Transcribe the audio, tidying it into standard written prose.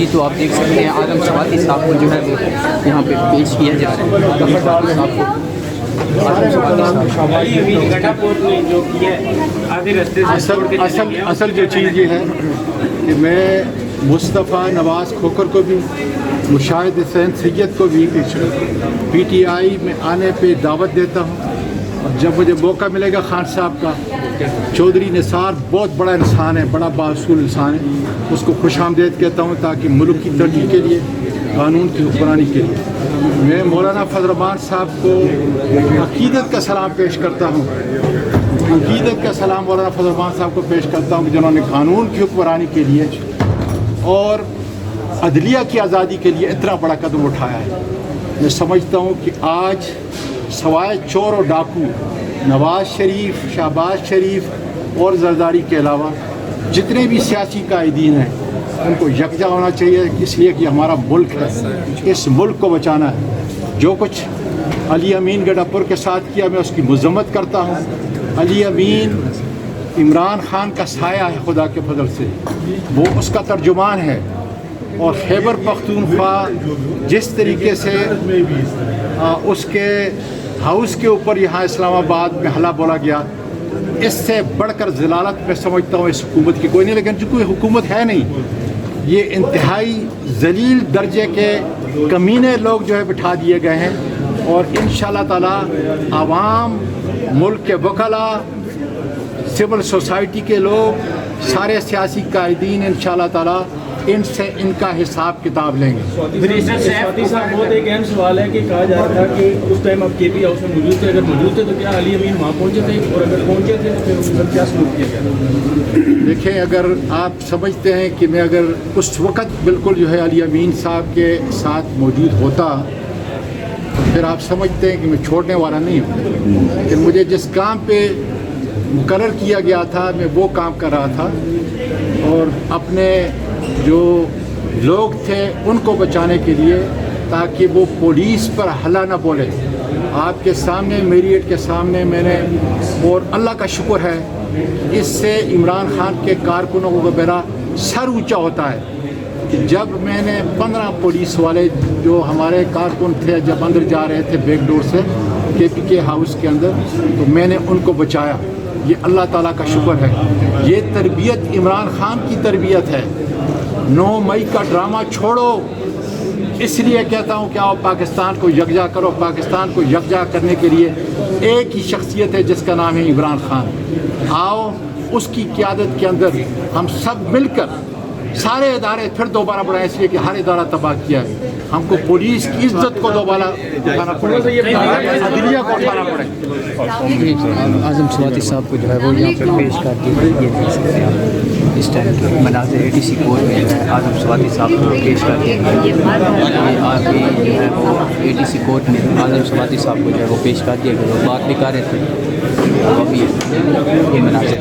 جی تو آپ دیکھ سکتے ہیں اعظم سواتی صاحب کو جو ہے وہ یہاں پہ پیش کیا جا رہا ہے. اعظم سواتی صاحب کو اصل جو چیز یہ ہے کہ میں مصطفیٰ نواز کھوکھر کو بھی مشاہد حسین سید کو بھی پی ٹی آئی میں آنے پہ دعوت دیتا ہوں. اور جب مجھے موقع ملے گا خان صاحب کا، چودھری نثار بہت بڑا انسان ہے، بڑا بااصول انسان ہے، اس کو خوش آمدید کہتا ہوں تاکہ ملک کی ترقی کے لیے، قانون کی حکمرانی کے لیے میں مولانا فضل الرحمان صاحب کو عقیدت کا سلام پیش کرتا ہوں. عقیدت کا سلام مولانا فضل الرحمان صاحب کو پیش کرتا ہوں کہ جنہوں نے قانون کی حکمرانی کے لیے اور عدلیہ کی آزادی کے لیے اتنا بڑا قدم اٹھایا ہے. میں سمجھتا ہوں کہ آج سوائے چور اور ڈاکو نواز شریف، شہباز شریف اور زرداری کے علاوہ جتنے بھی سیاسی قائدین ہیں ان کو یکجا ہونا چاہیے، اس لیے کہ ہمارا ملک ہے، اس ملک کو بچانا ہے. جو کچھ علی امین گڈھا پور کے ساتھ کیا میں اس کی مذمت کرتا ہوں. علی امین عمران خان کا سایہ ہے خدا کے فضل سے، وہ اس کا ترجمان ہے. اور خیبر پختونخوا جس طریقے سے اس کے ہاؤس کے اوپر یہاں اسلام آباد میں حملہ بولا گیا، اس سے بڑھ کر ذلالت میں سمجھتا ہوں اس حکومت کی کوئی نہیں. لیکن جو کوئی حکومت ہے نہیں، یہ انتہائی ذلیل درجے کے کمینے لوگ جو ہے بٹھا دیے گئے ہیں. اور انشاءاللہ تعالی عوام، ملک کے وکلاء، سول سوسائٹی کے لوگ، سارے سیاسی قائدین انشاءاللہ تعالی ان سے ان کا حساب کتاب لیں گے. سواتی صاحب بہت ایک اہم سوال ہے کہ کہا جا رہا تھا کہ اس ٹائم آپ کے پی ہاؤس میں موجود تھے، اگر موجود تھے تو کیا علی امین وہاں پہنچے تھے، اور اگر پہنچے تھے تو پھر ان پر کیا سلوک کیا گیا؟ دیکھیں، اگر آپ سمجھتے ہیں کہ میں اگر اس وقت بالکل جو ہے علی امین صاحب کے ساتھ موجود ہوتا تو پھر آپ سمجھتے ہیں کہ میں چھوڑنے والا نہیں ہوں. لیکن مجھے جس کام پہ مقرر کیا گیا تھا میں وہ کام کر رہا تھا، اور اپنے جو لوگ تھے ان کو بچانے کے لیے، تاکہ وہ پولیس پر حملہ نہ بولے. آپ کے سامنے، میریٹ کے سامنے میں نے، اور اللہ کا شکر ہے اس سے عمران خان کے کارکنوں کو میرا سر اونچا ہوتا ہے کہ جب میں نے 15 پولیس والے جو ہمارے کارکن تھے جب اندر جا رہے تھے بیک ڈور سے کے پی کے ہاؤس کے اندر، تو میں نے ان کو بچایا. یہ اللہ تعالیٰ کا شکر ہے. یہ تربیت عمران خان کی تربیت ہے. 9 مئی کا ڈرامہ چھوڑو، اس لیے کہتا ہوں کہ آؤ پاکستان کو یکجا کرو. پاکستان کو یکجا کرنے کے لیے ایک ہی شخصیت ہے جس کا نام ہے عمران خان. آؤ اس کی قیادت کے اندر ہم سب مل کر سارے ادارے پھر دوبارہ بڑھائیں، اس لیے کہ ہر ادارہ تباہ کیا ہے. ہم کو پولیس کی عزت کو دوبارہ اٹھانا پڑے گا، عدلیہ کو اٹھانا پڑے گا. اعظم سواتی صاحب کو جو ہے وہ یہاں پہ پیش کر دیا. یہ دیکھ سکتے ہیں آپ اس ٹائم کے مناظر اے ڈی سی کورٹ میں جو ہے اعظم سواتی صاحب کو پیش کر دیا گیا. آگے جو ہے وہ اے ڈی سی کورٹ میں اعظم سواتی صاحب کو جو ہے وہ پیش کر دیا گیا. وہ بات بھی کر رہے تھے، ابھی یہ مناظر